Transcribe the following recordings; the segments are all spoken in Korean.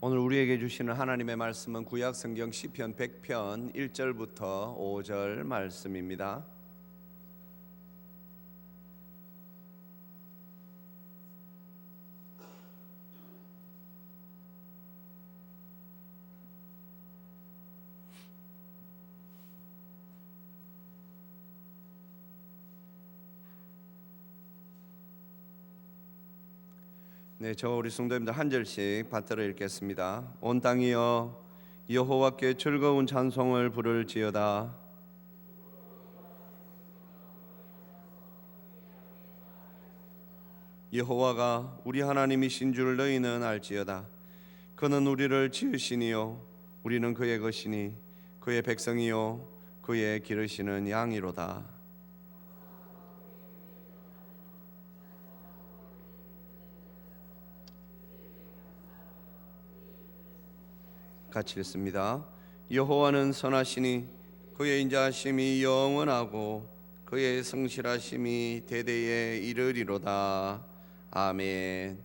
오늘 우리에게 주시는 하나님의 말씀은 구약 성경 시편 100편 1절부터 5절 말씀입니다. 네, 저 우리 성도님들 한 절씩 받들어 읽겠습니다. 온 땅이여 여호와께 즐거운 찬송을 부를지어다. 여호와가 우리 하나님이신 줄 너희는 알지어다. 그는 우리를 지으시니요 우리는 그의 것이니 그의 백성이요 그의 기르시는 양이로다. 같이 읽습니다. 여호와는 선하시니 그의 인자하심이 영원하고 그의 성실하심이 대대에 이르리로다. 아멘.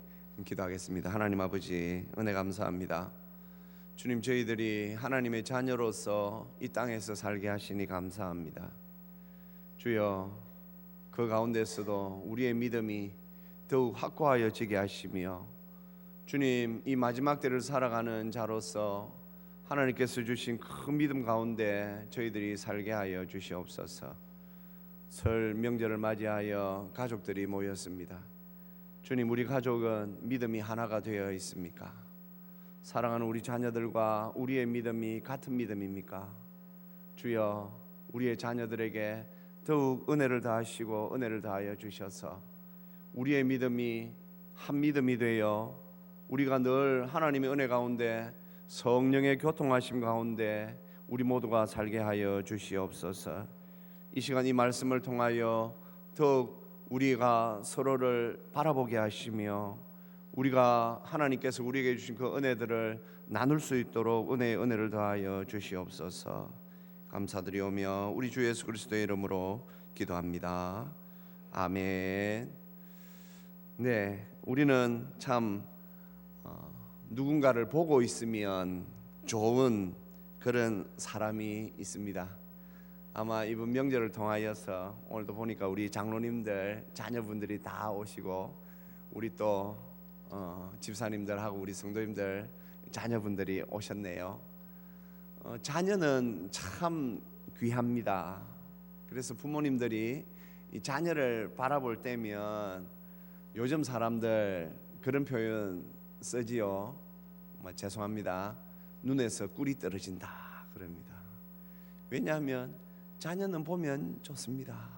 기도하겠습니다. 하나님 아버지, 은혜 감사합니다. 주님, 저희들이 하나님의 자녀로서 이 땅에서 살게 하시니 감사합니다. 주여, 그 가운데서도 우리의 믿음이 더욱 확고하여지게 하시며, 주님, 이 마지막 때를 살아가는 자로서 하나님께서 주신 큰 믿음 가운데 저희들이 살게 하여 주시옵소서. 설 명절을 맞이하여 가족들이 모였습니다. 주님, 우리 가족은 믿음이 하나가 되어 있습니까? 사랑하는 우리 자녀들과 우리의 믿음이 같은 믿음입니까? 주여, 우리의 자녀들에게 더욱 은혜를 다하시고 은혜를 다하여 주셔서 우리의 믿음이 한 믿음이 되어 우리가 늘 하나님의 은혜 가운데 성령의 교통하심 가운데 우리 모두가 살게 하여 주시옵소서. 이 시간 이 말씀을 통하여 더욱 우리가 서로를 바라보게 하시며 우리가 하나님께서 우리에게 주신 그 은혜들을 나눌 수 있도록 은혜를 더하여 주시옵소서. 감사드리오며 우리 주 예수 그리스도의 이름으로 기도합니다. 아멘. 네, 우리는 참 누군가를 보고 있으면 좋은 그런 사람이 있습니다. 아마 이번 명절을 통하여서 오늘도 보니까 우리 장로님들 자녀분들이 다 오시고 우리 또 집사님들하고 우리 성도님들 자녀분들이 오셨네요. 자녀는 참 귀합니다. 그래서 부모님들이 이 자녀를 바라볼 때면 요즘 사람들 그런 표현 쓰지요. 죄송합니다. 눈에서 꿀이 떨어진다 그럽니다. 왜냐하면 자녀는 보면 좋습니다.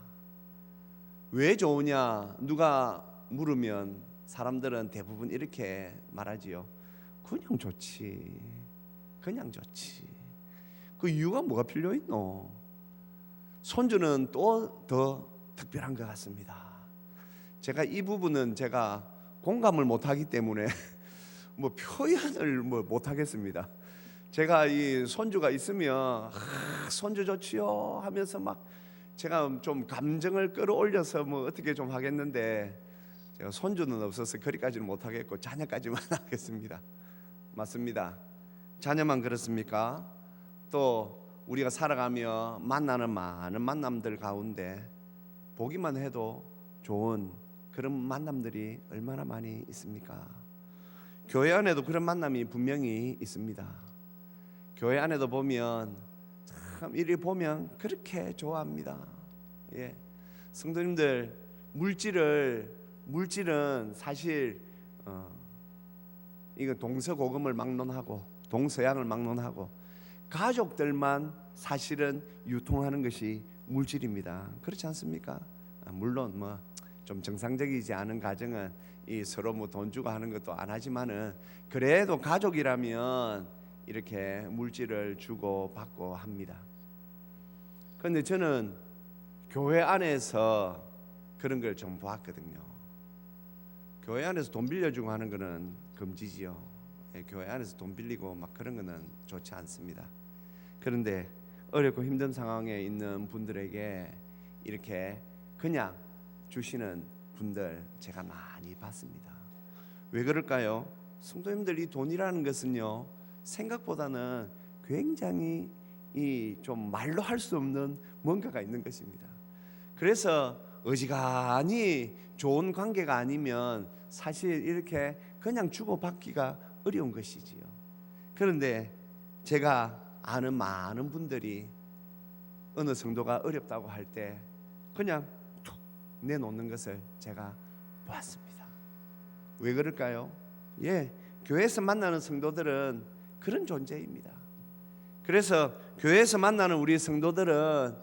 왜 좋으냐 누가 물으면 사람들은 대부분 이렇게 말하지요. 그냥 좋지. 그냥 좋지. 그 이유가 뭐가 필요 있노? 손주는 또 더 특별한 것 같습니다. 제가 이 부분은 제가 공감을 못하기 때문에 표현을 못하겠습니다. 제가 이 손주가 있으면 손주 좋지요 하면서 막 제가 좀 감정을 끌어올려서 어떻게 좀 하겠는데 제가 손주는 없어서 그리까지는 못하겠고 자녀까지만 하겠습니다. 맞습니다. 자녀만 그렇습니까? 또 우리가 살아가며 만나는 많은 만남들 가운데 보기만 해도 좋은 그런 만남들이 얼마나 많이 있습니까? 교회 안에도 그런 만남이 분명히 있습니다. 교회 안에도 보면 참 이리 보면 그렇게 좋아합니다. 예, 성도님들 물질은 사실 이거 동서고금을 막론하고 동서양을 막론하고 가족들만 사실은 유통하는 것이 물질입니다. 그렇지 않습니까? 물론 좀 정상적이지 않은 가정은 이 서로 돈 주고 하는 것도 안 하지만은 그래도 가족이라면 이렇게 물질을 주고 받고 합니다. 그런데 저는 교회 안에서 그런 걸 좀 보았거든요. 교회 안에서 돈 빌려주고 하는 거는 금지지요. 교회 안에서 돈 빌리고 막 그런 거는 좋지 않습니다. 그런데 어렵고 힘든 상황에 있는 분들에게 이렇게 그냥 주시는 분들 제가 많이 봤습니다. 왜 그럴까요? 성도님들, 이 돈이라는 것은요, 생각보다는 굉장히 좀 말로 할 수 없는 뭔가가 있는 것입니다. 그래서 어지간히 좋은 관계가 아니면 사실 이렇게 그냥 주고받기가 어려운 것이지요. 그런데 제가 아는 많은 분들이 어느 성도가 어렵다고 할 때 그냥 툭 내놓는 것을 제가 보았습니다. 왜 그럴까요? 교회에서 만나는 성도들은 그런 존재입니다. 그래서 교회에서 만나는 우리 성도들은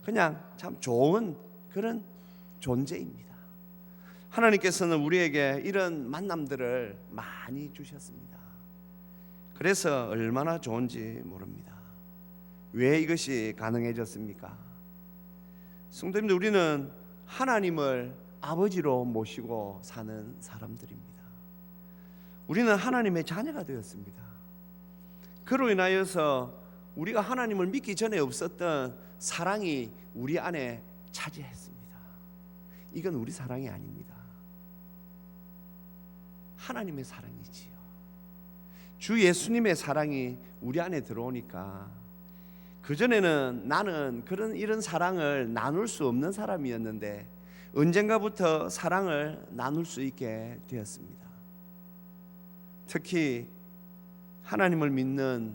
그냥 참 좋은 그런 존재입니다. 하나님께서는 우리에게 이런 만남들을 많이 주셨습니다. 그래서 얼마나 좋은지 모릅니다. 왜 이것이 가능해졌습니까? 성도님들, 우리는 하나님을 아버지로 모시고 사는 사람들입니다. 우리는 하나님의 자녀가 되었습니다. 그로 인하여서 우리가 하나님을 믿기 전에 없었던 사랑이 우리 안에 차지했습니다. 이건 우리 사랑이 아닙니다. 하나님의 사랑이지요. 주 예수님의 사랑이 우리 안에 들어오니까, 그전에는 나는 이런 사랑을 나눌 수 없는 사람이었는데 언젠가부터 사랑을 나눌 수 있게 되었습니다. 특히 하나님을 믿는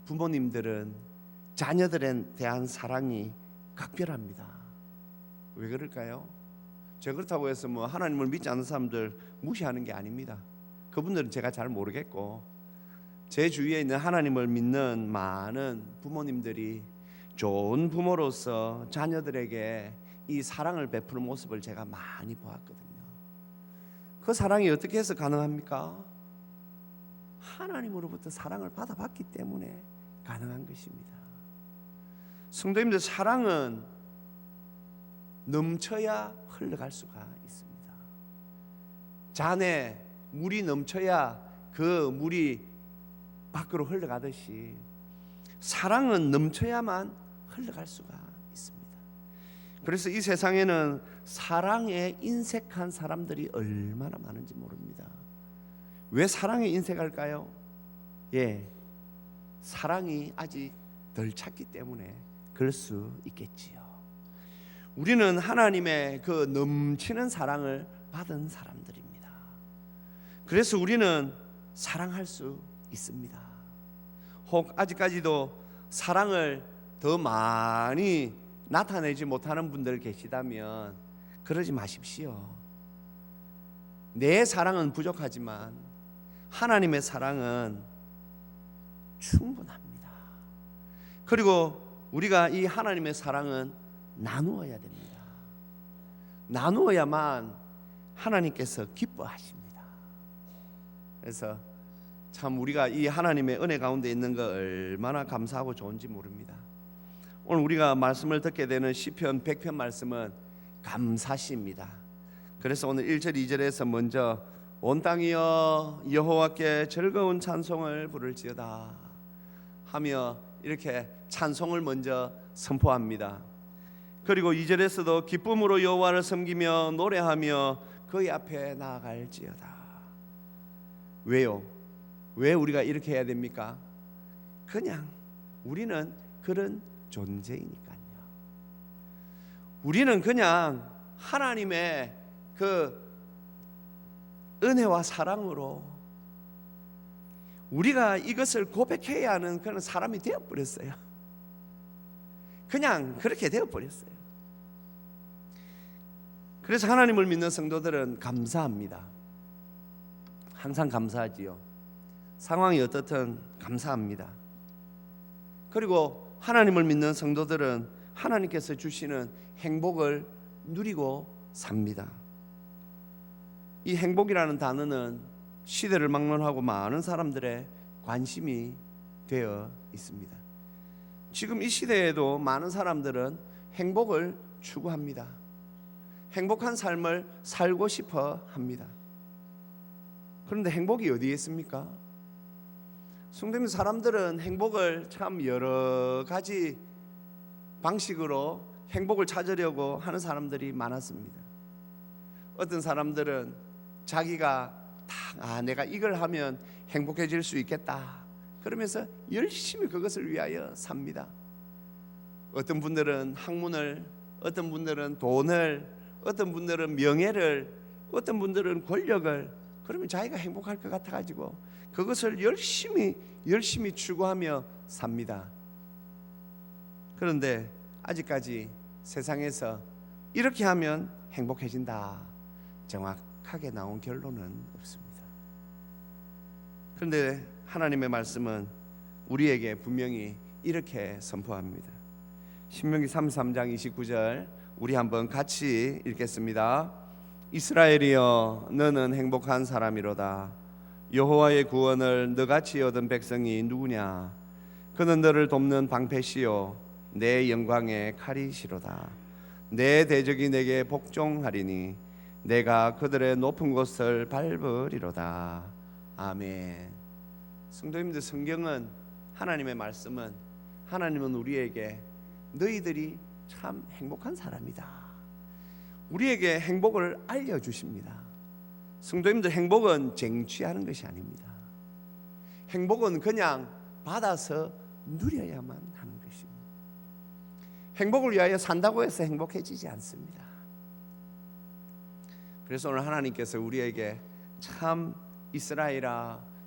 부모님들은 자녀들에 대한 사랑이 각별합니다. 왜 그럴까요? 제가 그렇다고 해서 하나님을 믿지 않는 사람들 무시하는 게 아닙니다. 그분들은 제가 잘 모르겠고, 제 주위에 있는 하나님을 믿는 많은 부모님들이 좋은 부모로서 자녀들에게 이 사랑을 베푸는 모습을 제가 많이 보았거든요. 그 사랑이 어떻게 해서 가능합니까? 하나님으로부터 사랑을 받아봤기 때문에 가능한 것입니다. 성도님들, 사랑은 넘쳐야 흘러갈 수가 있습니다. 잔에 물이 넘쳐야 그 물이 밖으로 흘러가듯이 사랑은 넘쳐야만 흘러갈 수가 있습니다. 그래서 이 세상에는 사랑에 인색한 사람들이 얼마나 많은지 모릅니다. 왜 사랑에 인색할까요? 사랑이 아직 덜 찼기 때문에 그럴 수 있겠지요. 우리는 하나님의 그 넘치는 사랑을 받은 사람들입니다. 그래서 우리는 사랑할 수 있습니다. 혹 아직까지도 사랑을 더 많이 나타내지 못하는 분들 계시다면 그러지 마십시오. 내 사랑은 부족하지만 하나님의 사랑은 충분합니다. 그리고 우리가 이 하나님의 사랑은 나누어야 됩니다. 나누어야만 하나님께서 기뻐하십니다. 그래서 참 우리가 이 하나님의 은혜 가운데 있는 거 얼마나 감사하고 좋은지 모릅니다. 오늘 우리가 말씀을 듣게 되는 시편 100편 말씀은 감사시입니다. 그래서 오늘 1절 2절에서 먼저 온 땅이여 여호와께 즐거운 찬송을 부를지어다 하며 이렇게 찬송을 먼저 선포합니다. 그리고 2절에서도 기쁨으로 여호와를 섬기며 노래하며 그의 앞에 나아갈지어다. 왜요? 왜 우리가 이렇게 해야 됩니까? 그냥 우리는 그런 존재이니까요. 우리는 그냥 하나님의 그 은혜와 사랑으로 우리가 이것을 고백해야 하는 그런 사람이 되어버렸어요. 그냥 그렇게 되어버렸어요. 그래서 하나님을 믿는 성도들은 감사합니다. 항상 감사하지요. 상황이 어떻든 감사합니다. 그리고 하나님을 믿는 성도들은 하나님께서 주시는 행복을 누리고 삽니다. 이 행복이라는 단어는 시대를 막론하고 많은 사람들의 관심이 되어 있습니다. 지금 이 시대에도 많은 사람들은 행복을 추구합니다. 행복한 삶을 살고 싶어 합니다. 그런데 행복이 어디에 있습니까? 성도님, 사람들은 행복을 참 여러 가지 방식으로 행복을 찾으려고 하는 사람들이 많았습니다. 어떤 사람들은 자기가 내가 이걸 하면 행복해질 수 있겠다. 그러면서 열심히 그것을 위하여 삽니다. 어떤 분들은 학문을, 어떤 분들은 돈을, 어떤 분들은 명예를, 어떤 분들은 권력을, 그러면 자기가 행복할 것 같아가지고 그것을 열심히 추구하며 삽니다. 그런데 아직까지 세상에서 이렇게 하면 행복해진다, 정확하게 나온 결론은 없습니다. 그런데 하나님의 말씀은 우리에게 분명히 이렇게 선포합니다. 신명기 33장 29절 우리 한번 같이 읽겠습니다. 이스라엘이여 너는 행복한 사람이로다. 여호와의 구원을 너같이 얻은 백성이 누구냐? 그는 너를 돕는 방패시요 내 영광의 칼이시로다. 내 대적이 내게 복종하리니 내가 그들의 높은 곳을 밟으리로다. 아멘. 성도님들, 성경은, 하나님의 말씀은, 하나님은 우리에게 너희들이 참 행복한 사람이다, 우리에게 행복을 알려주십니다. 성도님들, 행복은 쟁취하는 것이 아닙니다. 행복은 그냥 받아서 누려야만 하는 것입니다. 행복을 위하여 산다고 해서 행복해지지 않습니다. 그래서 오늘 하나님께서 우리에게 참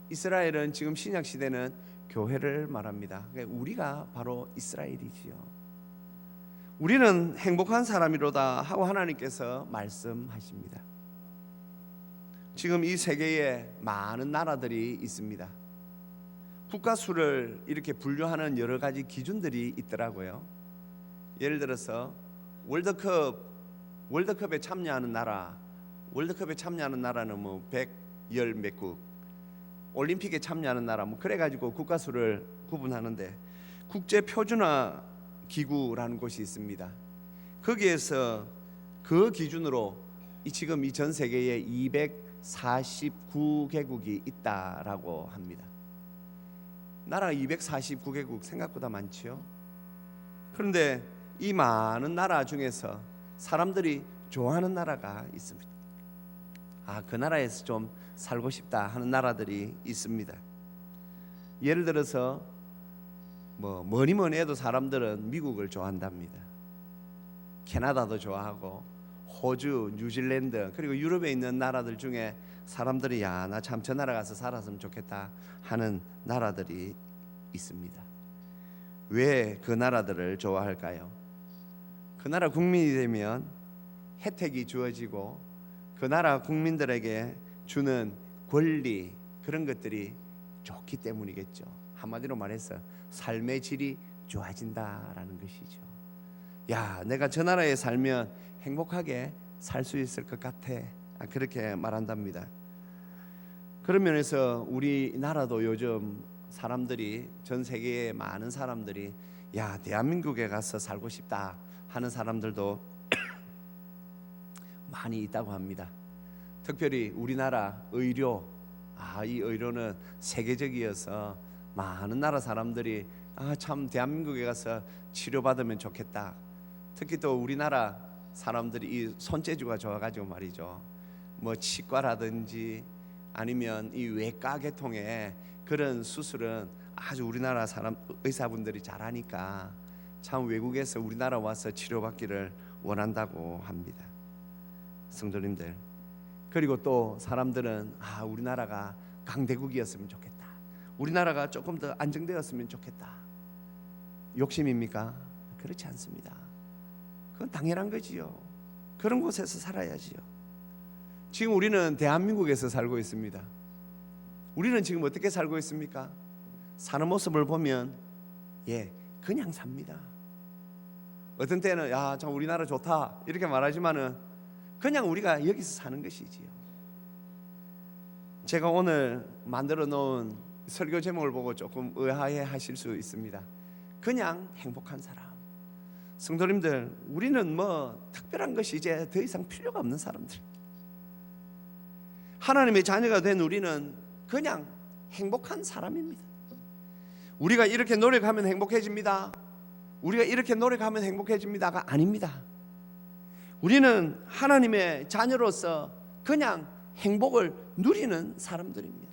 이스라엘은 지금 신약 시대는 교회를 말합니다. 우리가 바로 이스라엘이지요. 우리는 행복한 사람이로다 하고 하나님께서 말씀하십니다. 지금 이 세계에 많은 나라들이 있습니다. 국가 수를 이렇게 분류하는 여러 가지 기준들이 있더라고요. 예를 들어서 월드컵에 참여하는 나라는 뭐 110 몇 국, 올림픽에 참여하는 나라 뭐 그래가지고 국가 수를 구분하는데, 국제 표준화 기구라는 곳이 있습니다. 거기에서 그 기준으로 지금 이 전 세계에 249개국이 있다라고 합니다. 나라가 249개국, 생각보다 많죠. 그런데 이 많은 나라 중에서 사람들이 좋아하는 나라가 있습니다. 그 나라에서 좀 살고 싶다 하는 나라들이 있습니다. 예를 들어서 뭐니 해도 사람들은 미국을 좋아한답니다. 캐나다도 좋아하고 호주, 뉴질랜드, 그리고 유럽에 있는 나라들 중에 사람들이 나 참 저 나라 가서 살았으면 좋겠다 하는 나라들이 있습니다. 왜 그 나라들을 좋아할까요? 그 나라 국민이 되면 혜택이 주어지고 그 나라 국민들에게 주는 권리, 그런 것들이 좋기 때문이겠죠. 한마디로 말해서 삶의 질이 좋아진다라는 것이죠. 내가 저 나라에 살면 행복하게 살 수 있을 것 같아, 그렇게 말한답니다. 그런 면에서 우리나라도 요즘 사람들이, 전 세계의 많은 사람들이 대한민국에 가서 살고 싶다 하는 사람들도 많이 있다고 합니다. 특별히 우리나라 의료, 이 의료는 세계적이어서 많은 나라 사람들이 참 대한민국에 가서 치료받으면 좋겠다. 특히 또 우리나라 사람들이 이 손재주가 좋아가지고 말이죠, 뭐 치과라든지 아니면 이 외과 계통의 그런 수술은 아주 우리나라 의사분들이 잘하니까 참 외국에서 우리나라 와서 치료받기를 원한다고 합니다. 성도님들, 그리고 또 사람들은 우리나라가 강대국이었으면 좋겠다, 우리나라가 조금 더 안정되었으면 좋겠다. 욕심입니까? 그렇지 않습니다. 그건 당연한 거지요. 그런 곳에서 살아야지요. 지금 우리는 대한민국에서 살고 있습니다. 우리는 지금 어떻게 살고 있습니까? 사는 모습을 보면 그냥 삽니다. 어떤 때는 참 우리나라 좋다 이렇게 말하지만은 그냥 우리가 여기서 사는 것이지요. 제가 오늘 만들어 놓은 설교 제목을 보고 조금 의아해 하실 수 있습니다. 그냥 행복한 사람. 성도님들, 우리는 특별한 것이 이제 더 이상 필요가 없는 사람들. 하나님의 자녀가 된 우리는 그냥 행복한 사람입니다. 우리가 이렇게 노력하면 행복해집니다, 우리가 이렇게 노력하면 행복해집니다가 아닙니다. 우리는 하나님의 자녀로서 그냥 행복을 누리는 사람들입니다.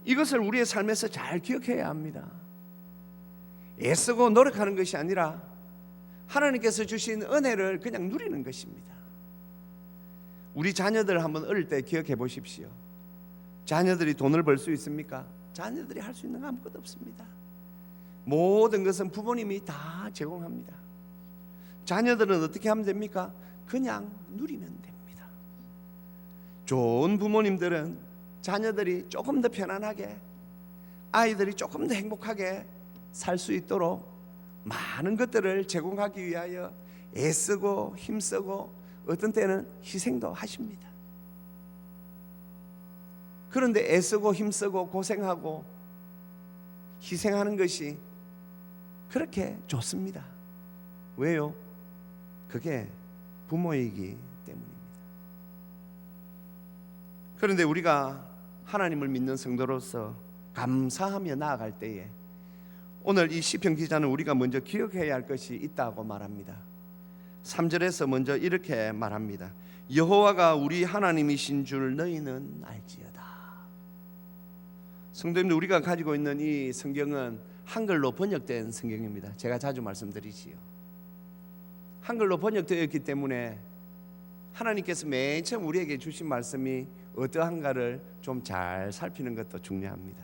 이것을 우리의 삶에서 잘 기억해야 합니다. 애쓰고 노력하는 것이 아니라 하나님께서 주신 은혜를 그냥 누리는 것입니다. 우리 자녀들 한번 어릴 때 기억해 보십시오. 자녀들이 돈을 벌 수 있습니까? 자녀들이 할 수 있는 거 아무것도 없습니다. 모든 것은 부모님이 다 제공합니다. 자녀들은 어떻게 하면 됩니까? 그냥 누리면 됩니다. 좋은 부모님들은 자녀들이 조금 더 편안하게, 아이들이 조금 더 행복하게 살 수 있도록 많은 것들을 제공하기 위하여 애쓰고 힘쓰고 어떤 때는 희생도 하십니다. 그런데 애쓰고 힘쓰고 고생하고 희생하는 것이 그렇게 좋습니다. 왜요? 그게 부모이기 때문입니다. 그런데 우리가 하나님을 믿는 성도로서 감사하며 나아갈 때에 오늘 이 시편 기자는 우리가 먼저 기억해야 할 것이 있다고 말합니다. 3절에서 먼저 이렇게 말합니다. 여호와가 우리 하나님이신 줄 너희는 알지어다. 성도님들, 우리가 가지고 있는 이 성경은 한글로 번역된 성경입니다. 제가 자주 말씀드리지요. 한글로 번역되었기 때문에 하나님께서 맨 처음 우리에게 주신 말씀이 어떠한가를 좀 잘 살피는 것도 중요합니다.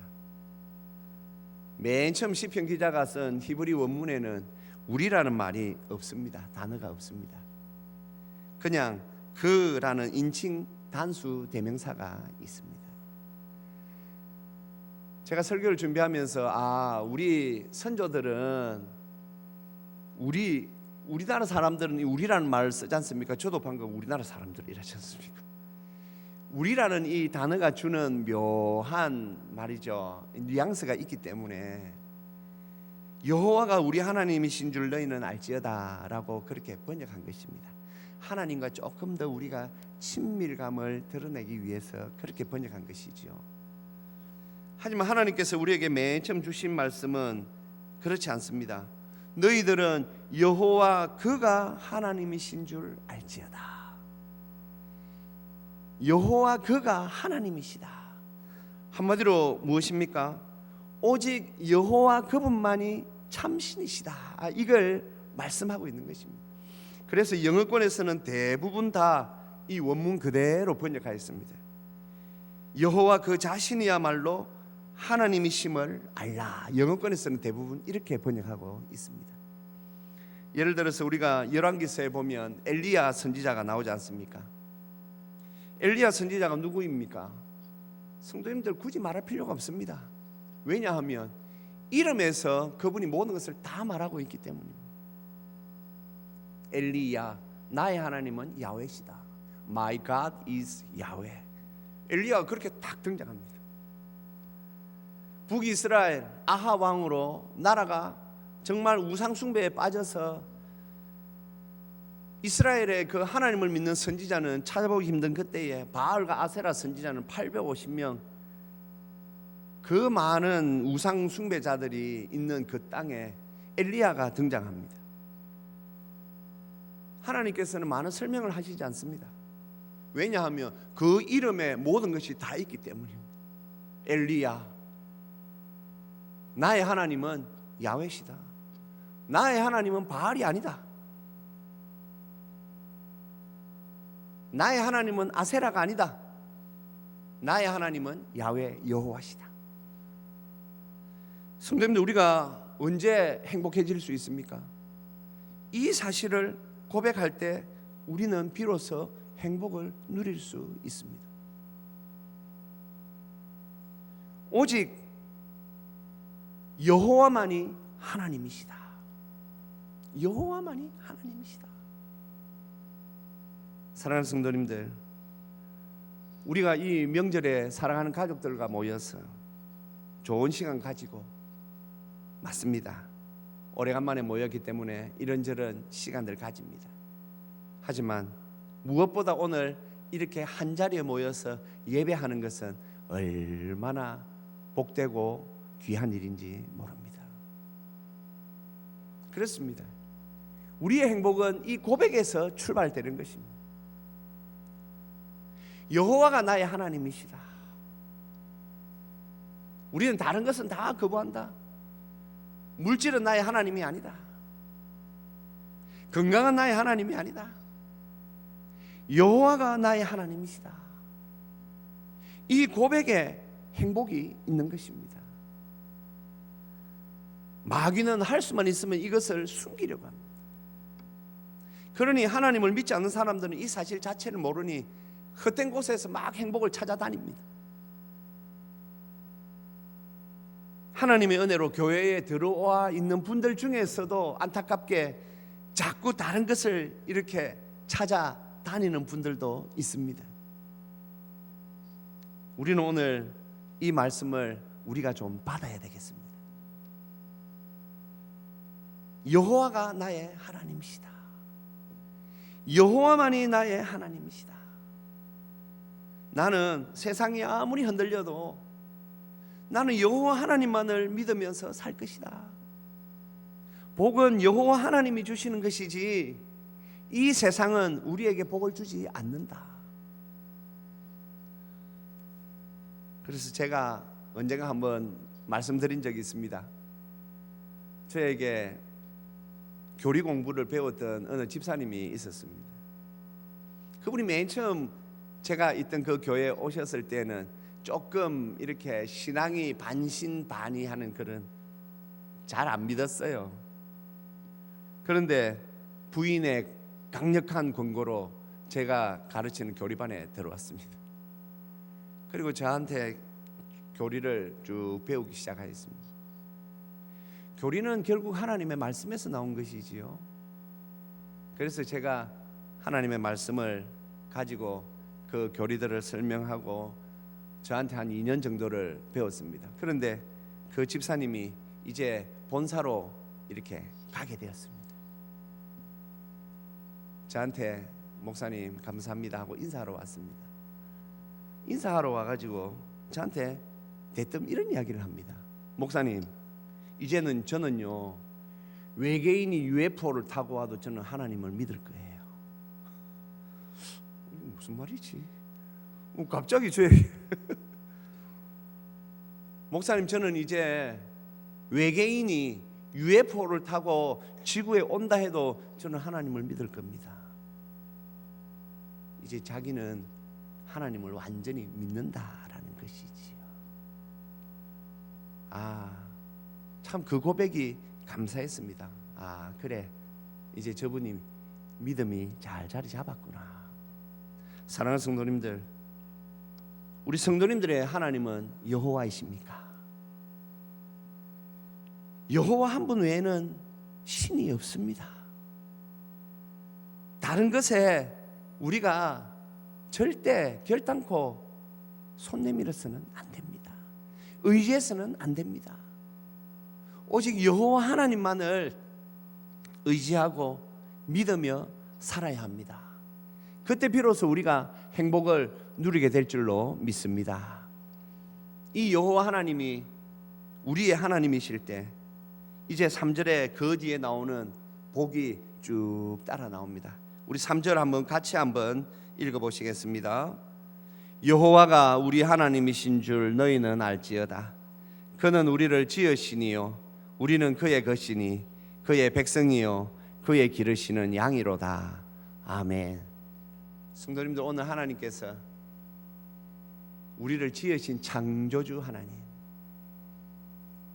맨 처음 시편 기자가 쓴 히브리 원문에는 우리라는 말이 없습니다. 단어가 없습니다. 그냥 그라는 인칭 단수 대명사가 있습니다. 제가 설교를 준비하면서 우리 선조들은 우리나라 사람들은 우리라는 말을 쓰지 않습니까? 저도 방금 우리나라 사람들 이러지 않습니까? 우리라는 이 단어가 주는 묘한 말이죠. 뉘앙스가 있기 때문에 여호와가 우리 하나님이신 줄 너희는 알지어다 라고 그렇게 번역한 것입니다. 하나님과 조금 더 우리가 친밀감을 드러내기 위해서 그렇게 번역한 것이죠. 하지만 하나님께서 우리에게 맨 처음 주신 말씀은 그렇지 않습니다. 너희들은 여호와 그가 하나님이신 줄 알지어다. 여호와 그가 하나님이시다. 한마디로 무엇입니까? 오직 여호와 그분만이 참신이시다. 이걸 말씀하고 있는 것입니다. 그래서 영어권에서는 대부분 다 이 원문 그대로 번역하였습니다. 여호와 그 자신이야말로 하나님이심을 알라. 영어권에서는 대부분 이렇게 번역하고 있습니다. 예를 들어서 우리가 열왕기서에 보면 엘리야 선지자가 나오지 않습니까? 엘리야 선지자가 누구입니까? 성도님들 굳이 말할 필요가 없습니다. 왜냐하면 이름에서 그분이 모든 것을 다 말하고 있기 때문입니다. 엘리야, 나의 하나님은 야훼시다. My God is Yahweh. 엘리야가 그렇게 딱 등장합니다. 북이스라엘 아하 왕으로 나라가 정말 우상 숭배에 빠져서 이스라엘의 그 하나님을 믿는 선지자는 찾아보기 힘든 그때에 바알과 아세라 선지자는 850명, 그 많은 우상 숭배자들이 있는 그 땅에 엘리야가 등장합니다. 하나님께서는 많은 설명을 하시지 않습니다. 왜냐하면 그 이름에 모든 것이 다 있기 때문입니다. 엘리야, 나의 하나님은 야훼시다. 나의 하나님은 바알이 아니다. 나의 하나님은 아세라가 아니다. 나의 하나님은 야훼 여호와시다. 성도님들, 우리가 언제 행복해질 수 있습니까? 이 사실을 고백할 때 우리는 비로소 행복을 누릴 수 있습니다. 오직 여호와만이 하나님이시다. 여호와만이 하나님이시다. 사랑하는 성도님들, 우리가 이 명절에 사랑하는 가족들과 모여서 좋은 시간 가지고, 맞습니다, 오래간만에 모였기 때문에 이런저런 시간들 가집니다. 하지만 무엇보다 오늘 이렇게 한 자리에 모여서 예배하는 것은 얼마나 복되고 귀한 일인지 모릅니다. 그렇습니다. 우리의 행복은 이 고백에서 출발되는 것입니다. 여호와가 나의 하나님이시다. 우리는 다른 것은 다 거부한다. 물질은 나의 하나님이 아니다. 건강은 나의 하나님이 아니다. 여호와가 나의 하나님이시다. 이 고백에 행복이 있는 것입니다. 마귀는 할 수만 있으면 이것을 숨기려고 합니다. 그러니 하나님을 믿지 않는 사람들은 이 사실 자체를 모르니 헛된 곳에서 막 행복을 찾아다닙니다. 하나님의 은혜로 교회에 들어와 있는 분들 중에서도 안타깝게 자꾸 다른 것을 이렇게 찾아다니는 분들도 있습니다. 우리는 오늘 이 말씀을 우리가 좀 받아야 되겠습니다. 여호와가 나의 하나님이시다. 여호와만이 나의 하나님이시다. 나는 세상이 아무리 흔들려도 나는 여호와 하나님만을 믿으면서 살 것이다. 복은 여호와 하나님이 주시는 것이지 이 세상은 우리에게 복을 주지 않는다. 그래서 제가 언젠가 한번 말씀드린 적이 있습니다. 저에게 교리 공부를 배웠던 어느 집사님이 있었습니다. 그분이 맨 처음 제가 있던 그 교회에 오셨을 때는 조금 이렇게 신앙이 반신반의하는 그런, 잘 안 믿었어요. 그런데 부인의 강력한 권고로 제가 가르치는 교리반에 들어왔습니다. 그리고 저한테 교리를 쭉 배우기 시작하였습니다. 교리는 결국 하나님의 말씀에서 나온 것이지요. 그래서 제가 하나님의 말씀을 가지고 그 교리들을 설명하고 저한테 한 2년 정도를 배웠습니다. 그런데 그 집사님이 이제 본사로 이렇게 가게 되었습니다. 저한테 목사님 감사합니다 하고 인사하러 왔습니다. 인사하러 와가지고 저한테 대뜸 이런 이야기를 합니다. 목사님, 이제는 저는요 외계인이 UFO를 타고 와도 저는 하나님을 믿을 거예요. 무슨 말이지? 갑자기 저에게 목사님, 저는 이제 외계인이 UFO를 타고 지구에 온다 해도 저는 하나님을 믿을 겁니다. 이제 자기는 하나님을 완전히 믿는다라는 것이지요. 참 그 고백이 감사했습니다. 그래, 이제 저분이 믿음이 잘 자리 잡았구나. 사랑하는 성도님들, 우리 성도님들의 하나님은 여호와이십니까? 여호와 한 분 외에는 신이 없습니다. 다른 것에 우리가 절대 결단코 손 내밀어서는 안 됩니다. 의지해서는 안 됩니다. 오직 여호와 하나님만을 의지하고 믿으며 살아야 합니다. 그때 비로소 우리가 행복을 누리게 될 줄로 믿습니다. 이 여호와 하나님이 우리의 하나님이실 때 이제 3절에 그 뒤에 나오는 복이 쭉 따라 나옵니다. 우리 3절 한번 같이 한번 읽어보시겠습니다. 여호와가 우리 하나님이신 줄 너희는 알지어다. 그는 우리를 지으시니요 우리는 그의 것이니 그의 백성이요 그의 기르시는 양이로다. 아멘. 성도님들, 오늘 하나님께서 우리를 지으신 창조주 하나님,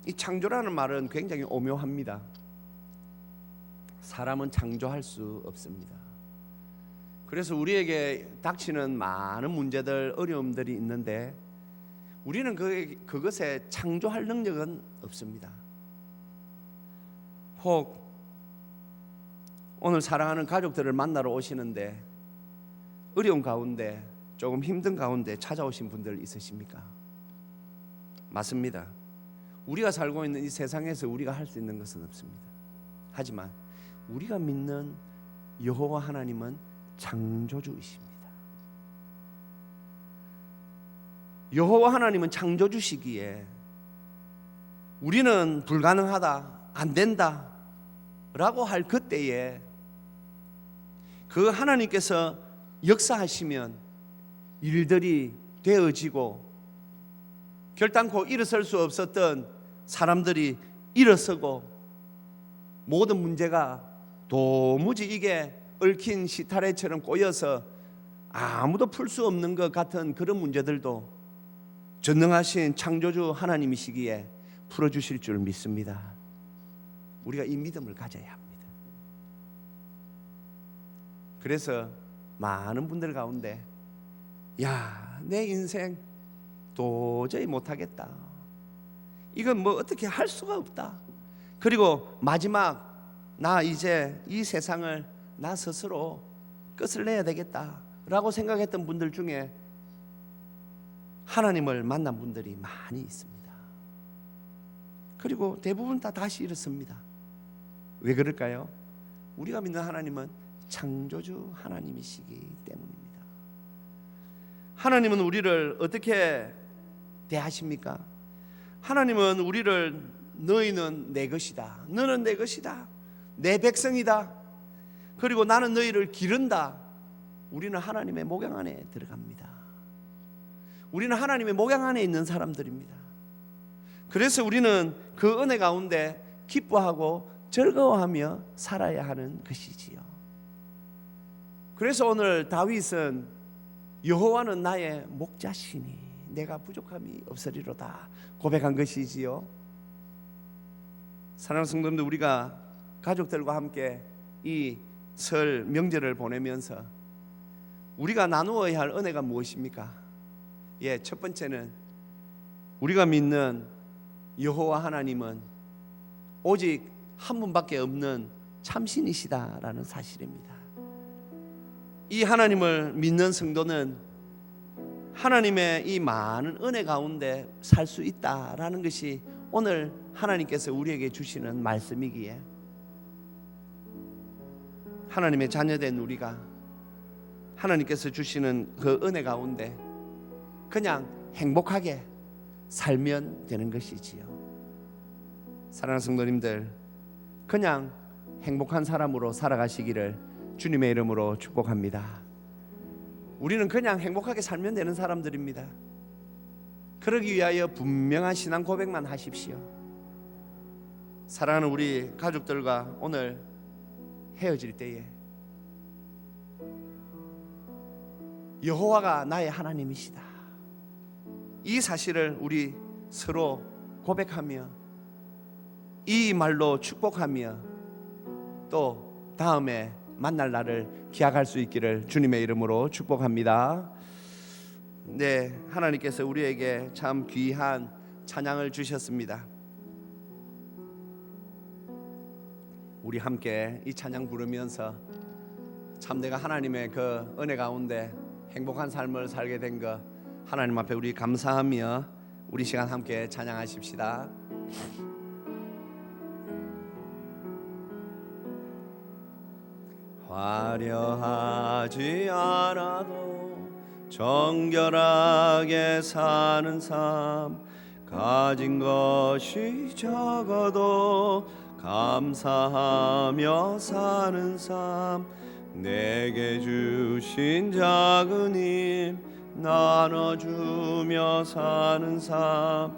이 창조라는 말은 굉장히 오묘합니다. 사람은 창조할 수 없습니다. 그래서 우리에게 닥치는 많은 문제들, 어려움들이 있는데 우리는 그것에 창조할 능력은 없습니다. 혹 오늘 사랑하는 가족들을 만나러 오시는데 어려운 가운데, 조금 힘든 가운데 찾아오신 분들 있으십니까? 맞습니다. 우리가 살고 있는 이 세상에서 우리가 할 수 있는 것은 없습니다. 하지만 우리가 믿는 여호와 하나님은 창조주이십니다. 여호와 하나님은 창조주시기에 우리는 불가능하다, 안 된다 라고 할 그때에 그 하나님께서 역사하시면 일들이 되어지고 결단코 일어설 수 없었던 사람들이 일어서고 모든 문제가 도무지 이게 얽힌 시타래처럼 꼬여서 아무도 풀 수 없는 것 같은 그런 문제들도 전능하신 창조주 하나님이시기에 풀어주실 줄 믿습니다. 우리가 이 믿음을 가져야 합니다. 그래서 많은 분들 가운데 야, 내 인생 도저히 못하겠다, 이건 뭐 어떻게 할 수가 없다, 그리고 마지막 나 이제 이 세상을 나 스스로 끝을 내야 되겠다 라고 생각했던 분들 중에 하나님을 만난 분들이 많이 있습니다. 그리고 대부분 다 다시 일어섭니다. 왜 그럴까요? 우리가 믿는 하나님은 창조주 하나님이시기 때문입니다. 하나님은 우리를 어떻게 대하십니까? 하나님은 우리를 너희는 내 것이다, 너는 내 것이다, 내 백성이다, 그리고 나는 너희를 기른다. 우리는 하나님의 목양 안에 들어갑니다. 우리는 하나님의 목양 안에 있는 사람들입니다. 그래서 우리는 그 은혜 가운데 기뻐하고 즐거워하며 살아야 하는 것이지요. 그래서 오늘 다윗은 여호와는 나의 목자시니 내가 부족함이 없으리로다 고백한 것이지요. 사랑하는 성도님들, 우리가 가족들과 함께 이 설 명절을 보내면서 우리가 나누어야 할 은혜가 무엇입니까? 첫 번째는 우리가 믿는 여호와 하나님은 오직 한 분밖에 없는 참신이시다라는 사실입니다. 이 하나님을 믿는 성도는 하나님의 이 많은 은혜 가운데 살 수 있다라는 것이 오늘 하나님께서 우리에게 주시는 말씀이기에 하나님의 자녀된 우리가 하나님께서 주시는 그 은혜 가운데 그냥 행복하게 살면 되는 것이지요. 사랑하는 성도님들, 그냥 행복한 사람으로 살아가시기를 주님의 이름으로 축복합니다. 우리는 그냥 행복하게 살면 되는 사람들입니다. 그러기 위하여 분명한 신앙 고백만 하십시오. 사랑하는 우리 가족들과 오늘 헤어질 때에 여호와가 나의 하나님이시다, 이 사실을 우리 서로 고백하며 이 말로 축복하며 또 다음에 만날 날을 기약할 수 있기를 주님의 이름으로 축복합니다. 네, 하나님께서 우리에게 참 귀한 찬양을 주셨습니다. 우리 함께 이 찬양 부르면서 참 내가 하나님의 그 은혜 가운데 행복한 삶을 살게 된 것 하나님 앞에 우리 감사하며 우리 시간 함께 찬양하십시다. 화려하지 않아도 정결하게 사는 삶, 가진 것이 적어도 감사하며 사는 삶, 내게 주신 작은 힘 나눠주며 사는 삶,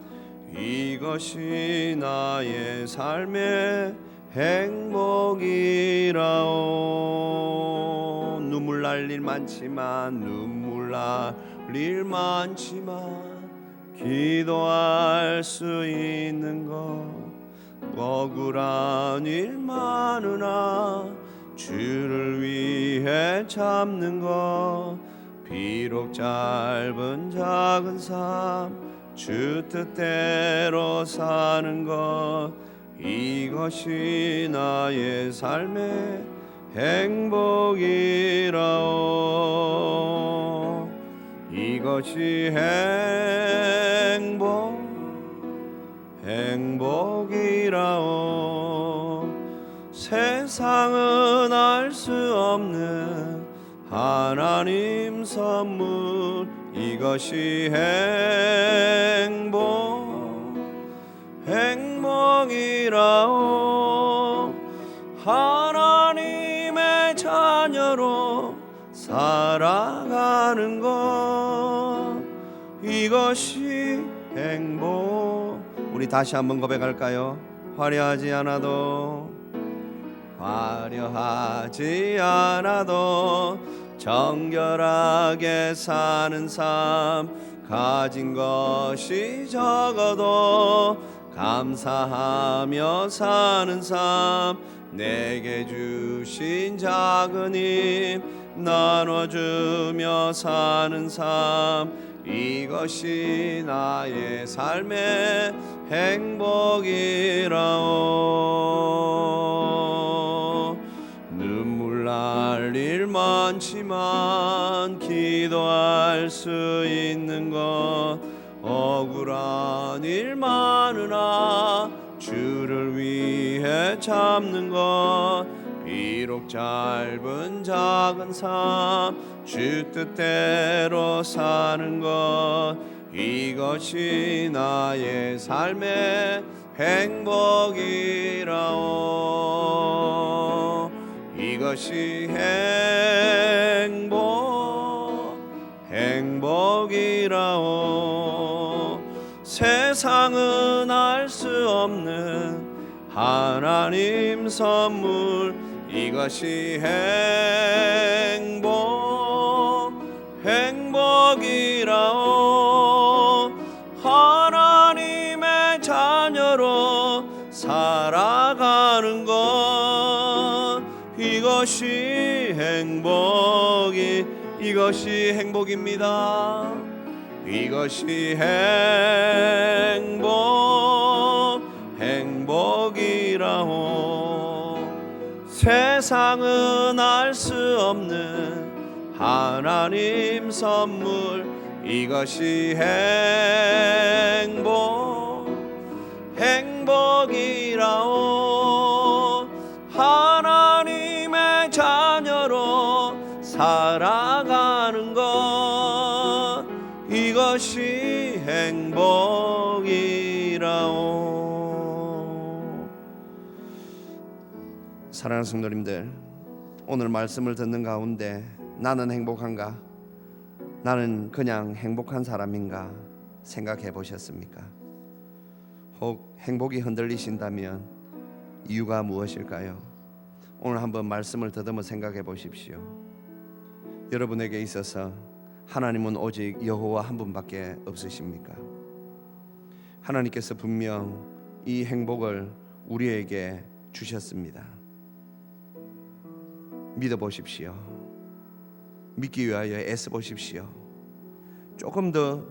이것이 나의 삶의 행복이라오. 눈물 날 일 많지만 기도할 수 있는 것, 억울한 일 많으나 주를 위해 참는 것, 비록 짧은 작은 삶 주 뜻대로 사는 것, 이것이 나의 삶의 행복이라오. 이것이 행복이라오. 세상은 알 수 없는 하나님 선물, 이것이 행복이라오. 하나님의 자녀로 살아가는 것, 이것이 행복. 우리 다시 한번 고백할까요? 화려하지 않아도 정결하게 사는 삶, 가진 것이 적어도 감사하며 사는 삶, 내게 주신 작은 힘 나눠주며 사는 삶, 이것이 나의 삶의 행복이라오. 눈물 날 일 많지만 기도할 수 있는 것, 억울한 일 많으나 주를 위해 참는 것, 비록 짧은 작은 삶 주 뜻대로 사는 것, 이것이 나의 삶의 행복이라오. 이것이 행복이라오. 세상은 알 수 없는 하나님 선물, 이것이 행복이라오. 하나님의 자녀로 살아가는 것, 이것이 행복입니다. 이것이 행복이라오. 세상은 알 수 없는 하나님 선물, 이것이 행복이라오. 하나님의 자녀로 살아가는 것, 이것이 행복이라오. 사랑하는 성도님들, 오늘 말씀을 듣는 가운데 나는 행복한가? 나는 그냥 행복한 사람인가 생각해 보셨습니까? 혹 행복이 흔들리신다면 이유가 무엇일까요? 오늘 한번 말씀을 더듬어 생각해 보십시오. 여러분에게 있어서 하나님은 오직 여호와 한 분밖에 없으십니까? 하나님께서 분명 이 행복을 우리에게 주셨습니다. 믿어보십시오. 믿기 위하여 애써보십시오. 조금 더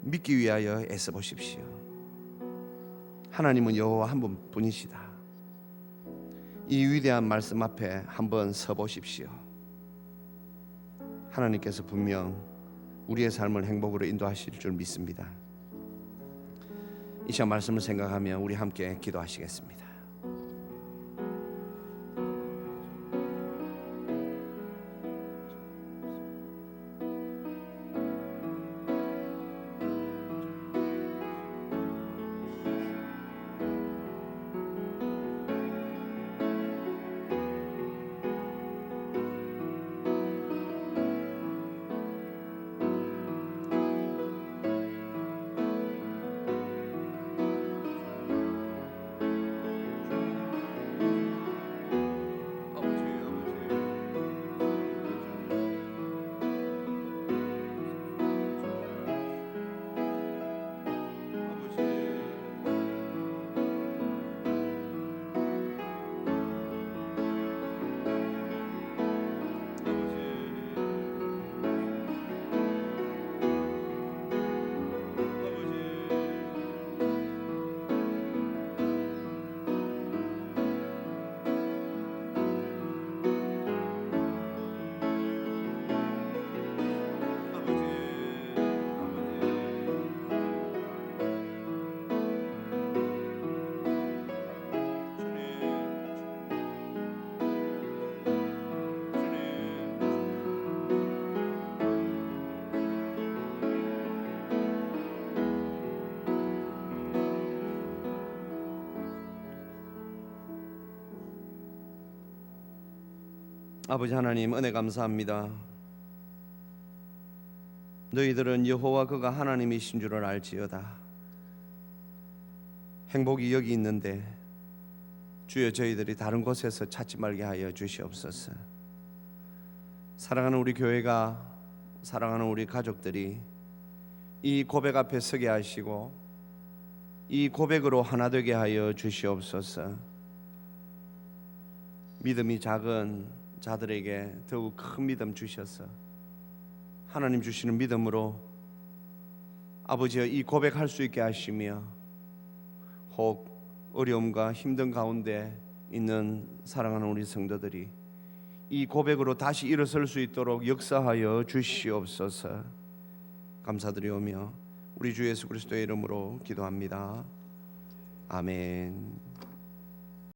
믿기 위하여 애써보십시오. 하나님은 여호와 한 분뿐이시다. 이 위대한 말씀 앞에 한번 서보십시오. 하나님께서 분명 우리의 삶을 행복으로 인도하실 줄 믿습니다. 이 시간 말씀을 생각하며 우리 함께 기도하시겠습니다. 아버지 하나님, 은혜 감사합니다. 너희들은 여호와 그가 하나님이신 줄을 알지어다. 행복이 여기 있는데 주여 저희들이 다른 곳에서 찾지 말게 하여 주시옵소서. 사랑하는 우리 교회가, 사랑하는 우리 가족들이 이 고백 앞에 서게 하시고 이 고백으로 하나 되게 하여 주시옵소서. 믿음이 작은 자들에게 더욱 큰 믿음 주셔서 하나님 주시는 믿음으로 아버지여 이 고백할 수 있게 하시며 혹 어려움과 힘든 가운데 있는 사랑하는 우리 성도들이 이 고백으로 다시 일어설 수 있도록 역사하여 주시옵소서. 감사드리오며 우리 주 예수 그리스도의 이름으로 기도합니다. 아멘.